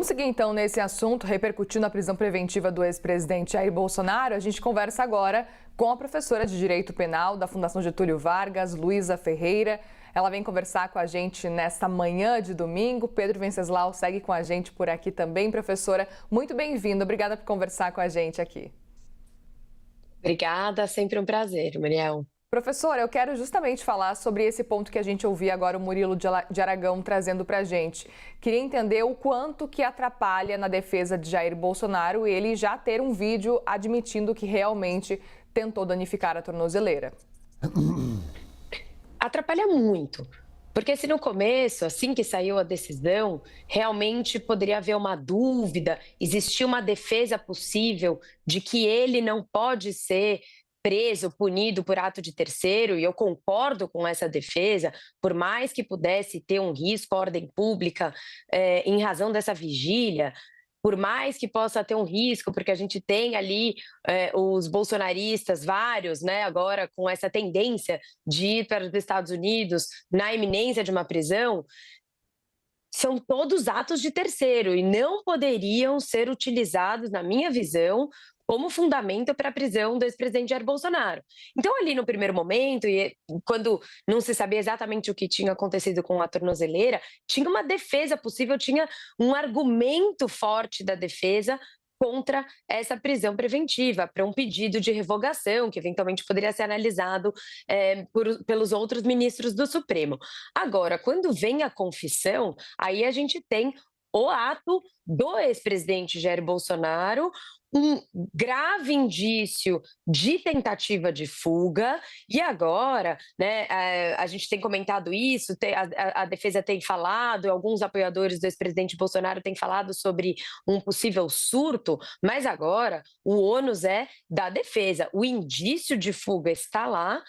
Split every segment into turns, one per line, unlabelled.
Vamos seguir então nesse assunto, repercutindo a prisão preventiva do ex-presidente Jair Bolsonaro. A gente conversa agora com a professora de Direito Penal da Fundação Getúlio Vargas, Luísa Ferreira. Ela vem conversar com a gente nesta manhã de domingo. Pedro Venceslau segue com a gente por aqui também. Professora, muito bem-vinda. Obrigada por conversar com a gente aqui.
Obrigada, sempre um prazer, Mariel.
Professora, eu quero justamente falar sobre esse ponto que a gente ouvia agora o Murilo de Aragão trazendo para a gente. Queria entender o quanto que atrapalha na defesa de Jair Bolsonaro ele já ter um vídeo admitindo que realmente tentou danificar a tornozeleira.
Atrapalha muito, porque se no começo, assim que saiu a decisão, realmente poderia haver uma dúvida, existia uma defesa possível de que ele não pode ser preso, punido por ato de terceiro, e eu concordo com essa defesa, por mais que pudesse ter um risco à ordem pública em razão dessa vigília, por mais que possa ter um risco, porque a gente tem ali os bolsonaristas, vários, né, agora com essa tendência de ir para os Estados Unidos na iminência de uma prisão, são todos atos de terceiro e não poderiam ser utilizados, na minha visão, como fundamento para a prisão do ex-presidente Jair Bolsonaro. Então, ali no primeiro momento, e quando não se sabia exatamente o que tinha acontecido com a tornozeleira, tinha uma defesa possível, tinha um argumento forte da defesa contra essa prisão preventiva, para um pedido de revogação, que eventualmente poderia ser analisado pelos outros ministros do Supremo. Agora, quando vem a confissão, aí a gente tem o ato do ex-presidente Jair Bolsonaro, um grave indício de tentativa de fuga, e agora, né, a gente tem comentado isso, a defesa tem falado, alguns apoiadores do ex-presidente Bolsonaro têm falado sobre um possível surto, mas agora o ônus é da defesa. O indício de fuga está lá,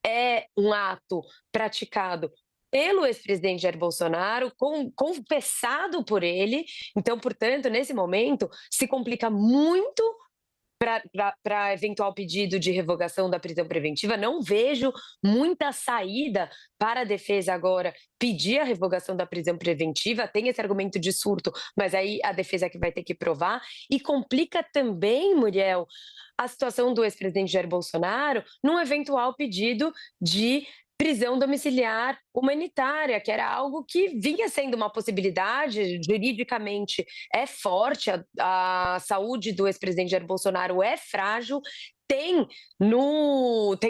é um ato praticado pelo ex-presidente Jair Bolsonaro, confessado por ele. Então, portanto, nesse momento, se complica muito para eventual pedido de revogação da prisão preventiva. Não vejo muita saída para a defesa agora pedir a revogação da prisão preventiva. Tem esse argumento de surto, mas aí a defesa que vai ter que provar. E complica também, Muriel, a situação do ex-presidente Jair Bolsonaro num eventual pedido de prisão domiciliar humanitária, que era algo que vinha sendo uma possibilidade, juridicamente é forte, a saúde do ex-presidente Jair Bolsonaro é frágil, tem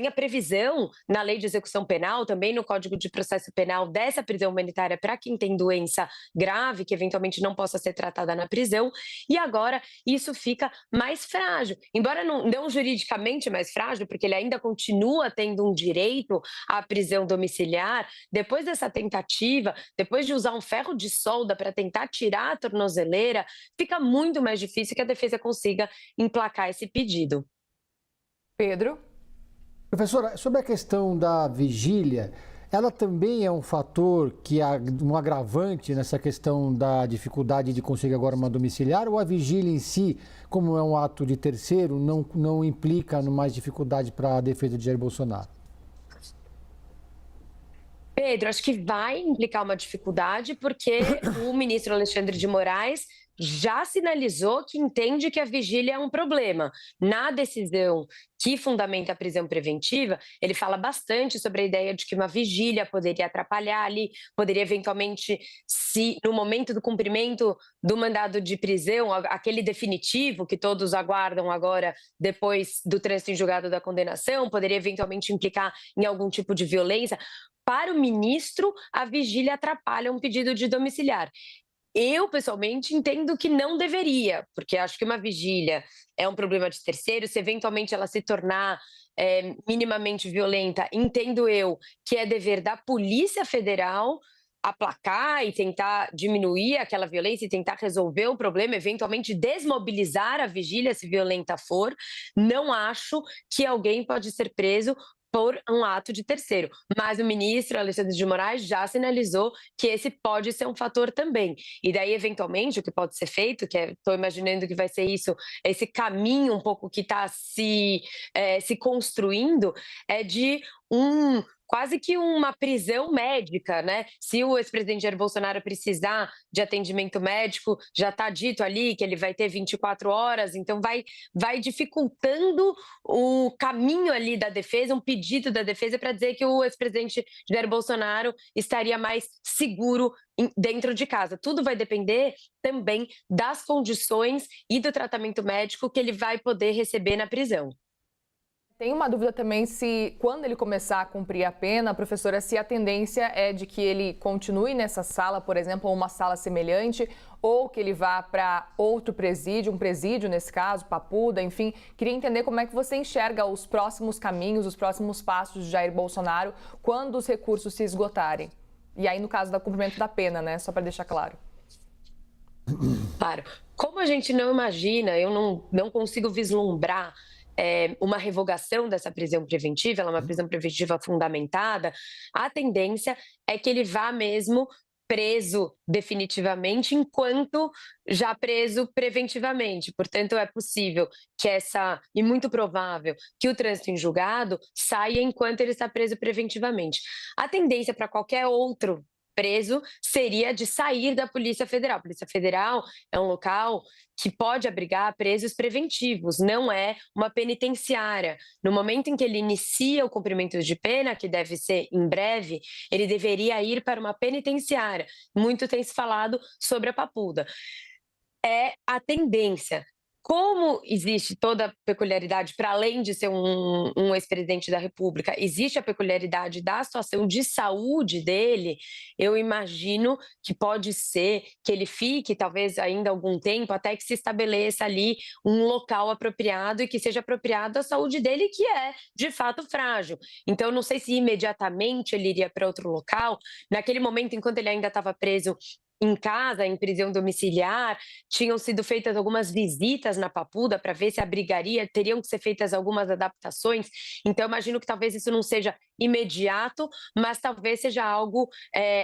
a previsão na Lei de Execução Penal, também no Código de Processo Penal, dessa prisão humanitária para quem tem doença grave, que eventualmente não possa ser tratada na prisão, e agora isso fica mais frágil. Embora não juridicamente mais frágil, porque ele ainda continua tendo um direito à prisão domiciliar, depois dessa tentativa, depois de usar um ferro de solda para tentar tirar a tornozeleira, fica muito mais difícil que a defesa consiga emplacar esse pedido.
Pedro?
Professora, sobre a questão da vigília, ela também é um fator que é um agravante nessa questão da dificuldade de conseguir agora uma domiciliar, ou a vigília em si, como é um ato de terceiro, não implica mais dificuldade para a defesa de Jair Bolsonaro?
Pedro, acho que vai implicar uma dificuldade, porque o ministro Alexandre de Moraes já sinalizou que entende que a vigília é um problema. Na decisão que fundamenta a prisão preventiva, ele fala bastante sobre a ideia de que uma vigília poderia atrapalhar ali, poderia eventualmente, se no momento do cumprimento do mandado de prisão, aquele definitivo que todos aguardam agora, depois do trânsito em julgado da condenação, poderia eventualmente implicar em algum tipo de violência. Para o ministro, a vigília atrapalha um pedido de domiciliar. Eu, pessoalmente, entendo que não deveria, porque acho que uma vigília é um problema de terceiro, se eventualmente ela se tornar minimamente violenta, entendo eu que é dever da Polícia Federal aplacar e tentar diminuir aquela violência e tentar resolver o problema, eventualmente desmobilizar a vigília, se violenta for. Não acho que alguém pode ser preso por um ato de terceiro. Mas o ministro Alexandre de Moraes já sinalizou que esse pode ser um fator também. E daí, eventualmente, o que pode ser feito, que estou imaginando que vai ser isso, esse caminho um pouco que está se construindo, é de um quase que uma prisão médica, né? Se o ex-presidente Jair Bolsonaro precisar de atendimento médico, já está dito ali que ele vai ter 24 horas, então vai dificultando o caminho ali da defesa, um pedido da defesa para dizer que o ex-presidente Jair Bolsonaro estaria mais seguro dentro de casa. Tudo vai depender também das condições e do tratamento médico que ele vai poder receber na prisão.
Tem uma dúvida também se, quando ele começar a cumprir a pena, professora, se a tendência é de que ele continue nessa sala, por exemplo, ou uma sala semelhante, ou que ele vá para outro presídio, um presídio nesse caso, Papuda, enfim. Queria entender como é que você enxerga os próximos caminhos, os próximos passos de Jair Bolsonaro quando os recursos se esgotarem. E aí, no caso do cumprimento da pena, né? Só para deixar claro.
Claro. Como a gente não imagina, eu não consigo vislumbrar uma revogação dessa prisão preventiva, ela é uma prisão preventiva fundamentada, a tendência é que ele vá mesmo preso definitivamente, enquanto já preso preventivamente. Portanto, é possível que e muito provável, que o trânsito em julgado saia enquanto ele está preso preventivamente. A tendência para qualquer outro preso seria de sair da Polícia Federal. A Polícia Federal é um local que pode abrigar presos preventivos, não é uma penitenciária. No momento em que ele inicia o cumprimento de pena, que deve ser em breve, ele deveria ir para uma penitenciária. Muito tem se falado sobre a Papuda. É a tendência. Como existe toda a peculiaridade, para além de ser um ex-presidente da República, existe a peculiaridade da situação de saúde dele, eu imagino que pode ser que ele fique, talvez ainda algum tempo, até que se estabeleça ali um local apropriado e que seja apropriado à saúde dele, que é, de fato, frágil. Então, não sei se imediatamente ele iria para outro local. Naquele momento, enquanto ele ainda estava preso em casa, em prisão domiciliar, tinham sido feitas algumas visitas na Papuda para ver se abrigaria, teriam que ser feitas algumas adaptações. Então, imagino que talvez isso não seja imediato, mas talvez seja algo,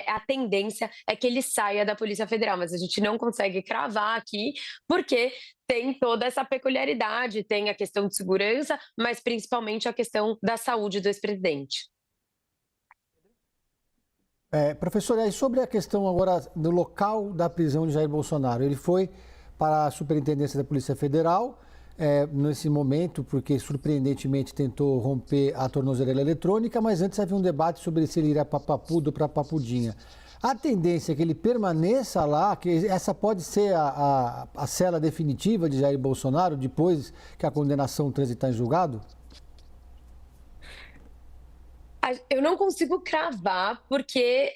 a tendência é que ele saia da Polícia Federal, mas a gente não consegue cravar aqui, porque tem toda essa peculiaridade, tem a questão de segurança, mas principalmente a questão da saúde do ex-presidente.
Professora, e sobre a questão agora do local da prisão de Jair Bolsonaro? Ele foi para a Superintendência da Polícia Federal nesse momento, porque surpreendentemente tentou romper a tornozeleira eletrônica, mas antes havia um debate sobre se ele iria para Papuda ou para Papudinha. A tendência é que ele permaneça lá, que essa pode ser a cela definitiva de Jair Bolsonaro, depois que a condenação transitar em julgado?
Eu não consigo cravar, porque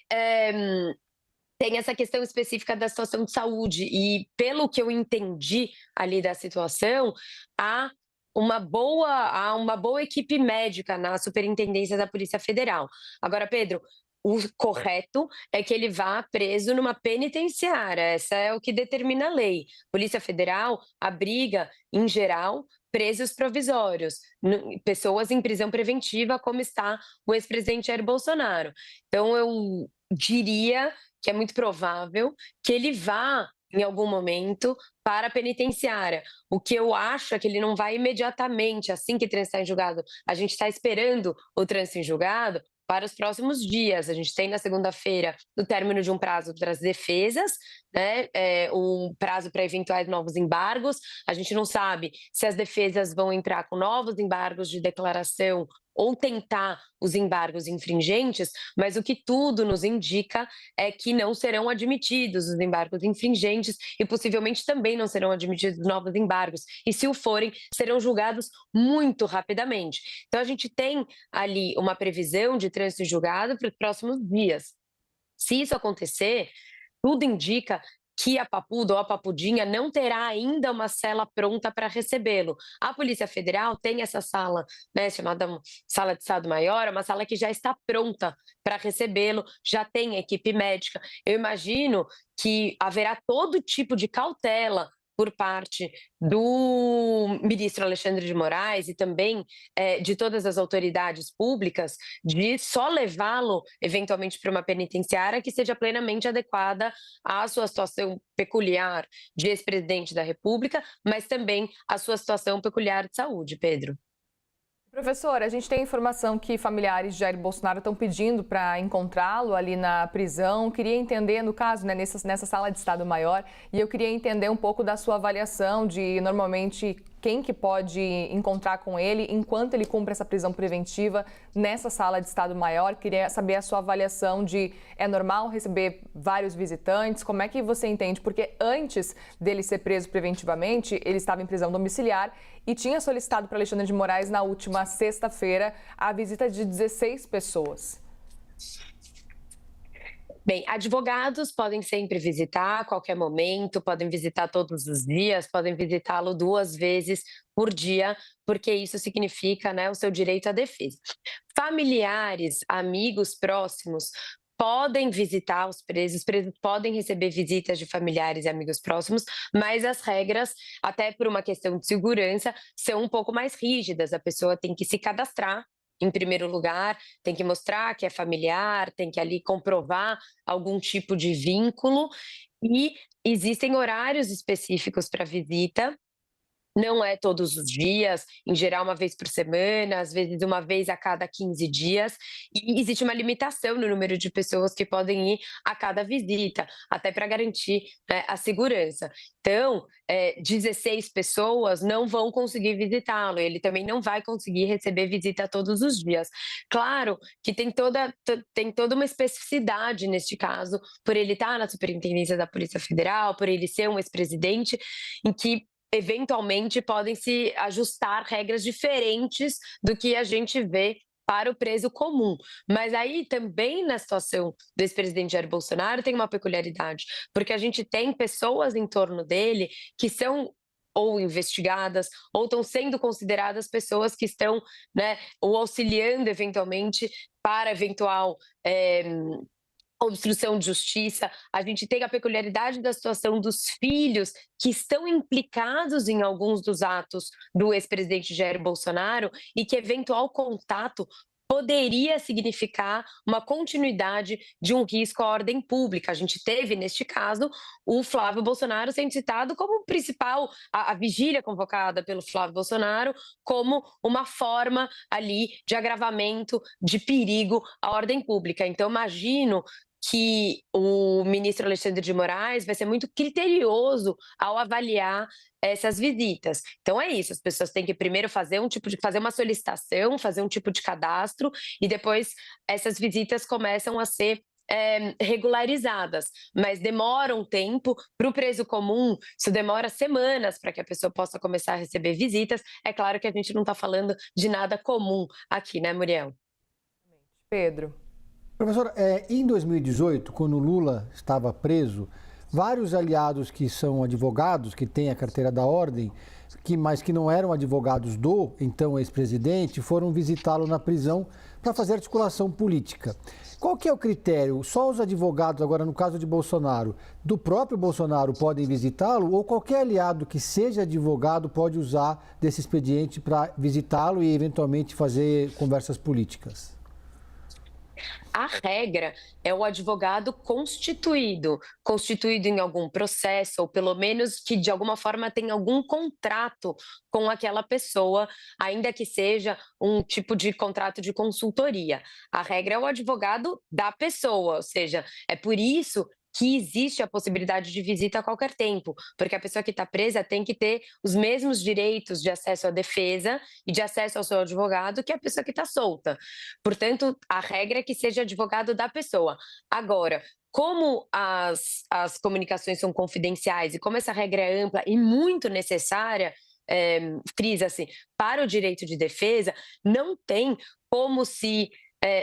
tem essa questão específica da situação de saúde. E, pelo que eu entendi ali da situação, há uma boa equipe médica na Superintendência da Polícia Federal. Agora, Pedro, o correto é que ele vá preso numa penitenciária. Essa é o que determina a lei. Polícia Federal abriga, em geral, presos provisórios, pessoas em prisão preventiva, como está o ex-presidente Jair Bolsonaro. Então, eu diria que é muito provável que ele vá, em algum momento, para a penitenciária. O que eu acho é que ele não vai imediatamente, assim que transitar em julgado. A gente está esperando o trânsito em julgado para os próximos dias. A gente tem na segunda-feira o término de um prazo para as defesas, né? Um prazo para eventuais novos embargos. A gente não sabe se as defesas vão entrar com novos embargos de declaração ou tentar os embargos infringentes, mas o que tudo nos indica é que não serão admitidos os embargos infringentes e possivelmente também não serão admitidos novos embargos. E se o forem, serão julgados muito rapidamente. Então, a gente tem ali uma previsão de trânsito em julgado para os próximos dias. Se isso acontecer, tudo indica que a Papuda ou a Papudinha não terá ainda uma cela pronta para recebê-lo. A Polícia Federal tem essa sala, né, chamada Sala de Estado Maior, uma sala que já está pronta para recebê-lo, já tem equipe médica. Eu imagino que haverá todo tipo de cautela por parte do ministro Alexandre de Moraes e também de todas as autoridades públicas, de só levá-lo eventualmente para uma penitenciária que seja plenamente adequada à sua situação peculiar de ex-presidente da República, mas também à sua situação peculiar de saúde, Pedro.
Professora, a gente tem informação que familiares de Jair Bolsonaro estão pedindo para encontrá-lo ali na prisão. Queria entender, no caso, né, nessa sala de Estado-Maior, e eu queria entender um pouco da sua avaliação de, normalmente, quem que pode encontrar com ele enquanto ele cumpre essa prisão preventiva nessa sala de Estado-Maior. Queria saber a sua avaliação de, é normal receber vários visitantes? Como é que você entende? Porque antes dele ser preso preventivamente, ele estava em prisão domiciliar e tinha solicitado para Alexandre de Moraes na última sexta-feira a visita de 16 pessoas.
Bem, advogados podem sempre visitar a qualquer momento, podem visitar todos os dias, podem visitá-lo 2 vezes por dia, porque isso significa, né, o seu direito à defesa. Familiares, amigos próximos podem visitar os presos podem receber visitas de familiares e amigos próximos, mas as regras, até por uma questão de segurança, são um pouco mais rígidas. A pessoa tem que se cadastrar em primeiro lugar, tem que mostrar que é familiar, tem que ali comprovar algum tipo de vínculo e existem horários específicos para visita. Não é todos os dias, em geral uma vez por semana, às vezes uma vez a cada 15 dias, e existe uma limitação no número de pessoas que podem ir a cada visita, até para garantir, né, a segurança. Então, 16 pessoas não vão conseguir visitá-lo, ele também não vai conseguir receber visita todos os dias. Claro que tem toda uma especificidade neste caso, por ele estar na Superintendência da Polícia Federal, por ele ser um ex-presidente, em que eventualmente podem se ajustar regras diferentes do que a gente vê para o preso comum. Mas aí também na situação do ex-presidente Jair Bolsonaro tem uma peculiaridade, porque a gente tem pessoas em torno dele que são ou investigadas, ou estão sendo consideradas pessoas que estão, né, ou auxiliando eventualmente para eventual obstrução de justiça. A gente tem a peculiaridade da situação dos filhos que estão implicados em alguns dos atos do ex-presidente Jair Bolsonaro e que eventual contato poderia significar uma continuidade de um risco à ordem pública. A gente teve, neste caso, o Flávio Bolsonaro sendo citado como principal, a vigília convocada pelo Flávio Bolsonaro, como uma forma ali de agravamento, de perigo à ordem pública. Então, imagino que o ministro Alexandre de Moraes vai ser muito criterioso ao avaliar essas visitas. Então é isso, as pessoas têm que primeiro fazer uma solicitação, fazer um tipo de cadastro e depois essas visitas começam a ser regularizadas, mas demora um tempo para o preso comum, isso demora semanas para que a pessoa possa começar a receber visitas. É claro que a gente não está falando de nada comum aqui, né, Muriel?
Pedro.
Professora, em 2018, quando Lula estava preso, vários aliados que são advogados, que têm a carteira da ordem, mas que não eram advogados do então ex-presidente, foram visitá-lo na prisão para fazer articulação política. Qual que é o critério? Só os advogados, agora no caso de Bolsonaro, do próprio Bolsonaro podem visitá-lo ou qualquer aliado que seja advogado pode usar desse expediente para visitá-lo e eventualmente fazer conversas políticas?
A regra é o advogado constituído em algum processo, ou pelo menos que de alguma forma tem algum contrato com aquela pessoa, ainda que seja um tipo de contrato de consultoria. A regra é o advogado da pessoa, ou seja, é por isso que existe a possibilidade de visita a qualquer tempo, porque a pessoa que está presa tem que ter os mesmos direitos de acesso à defesa e de acesso ao seu advogado que a pessoa que está solta. Portanto, a regra é que seja advogado da pessoa. Agora, como as comunicações são confidenciais e como essa regra é ampla e muito necessária, frisa-se, para o direito de defesa, não tem como se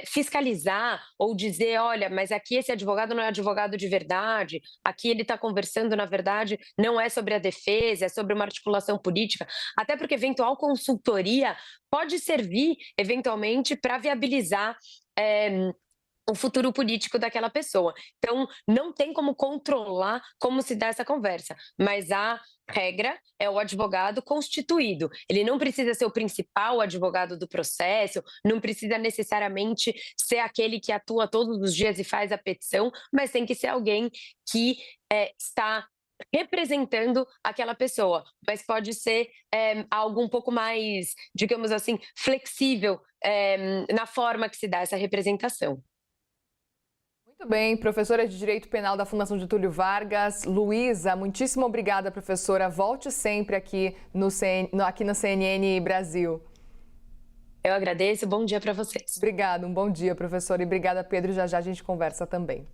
fiscalizar ou dizer, olha, mas aqui esse advogado não é advogado de verdade, aqui ele está conversando, na verdade, não é sobre a defesa, é sobre uma articulação política, até porque eventual consultoria pode servir, eventualmente, para viabilizar o futuro político daquela pessoa. Então, não tem como controlar como se dá essa conversa, mas a regra é o advogado constituído. Ele não precisa ser o principal advogado do processo, não precisa necessariamente ser aquele que atua todos os dias e faz a petição, mas tem que ser alguém que está representando aquela pessoa, mas pode ser algo um pouco mais, digamos assim, flexível na forma que se dá essa representação.
Muito bem, professora de Direito Penal da Fundação Getúlio Vargas, Luísa, muitíssimo obrigada, professora. Volte sempre aqui no CNN Brasil.
Eu agradeço, bom dia para vocês.
Obrigada, um bom dia, professora, e obrigada, Pedro. Já já a gente conversa também.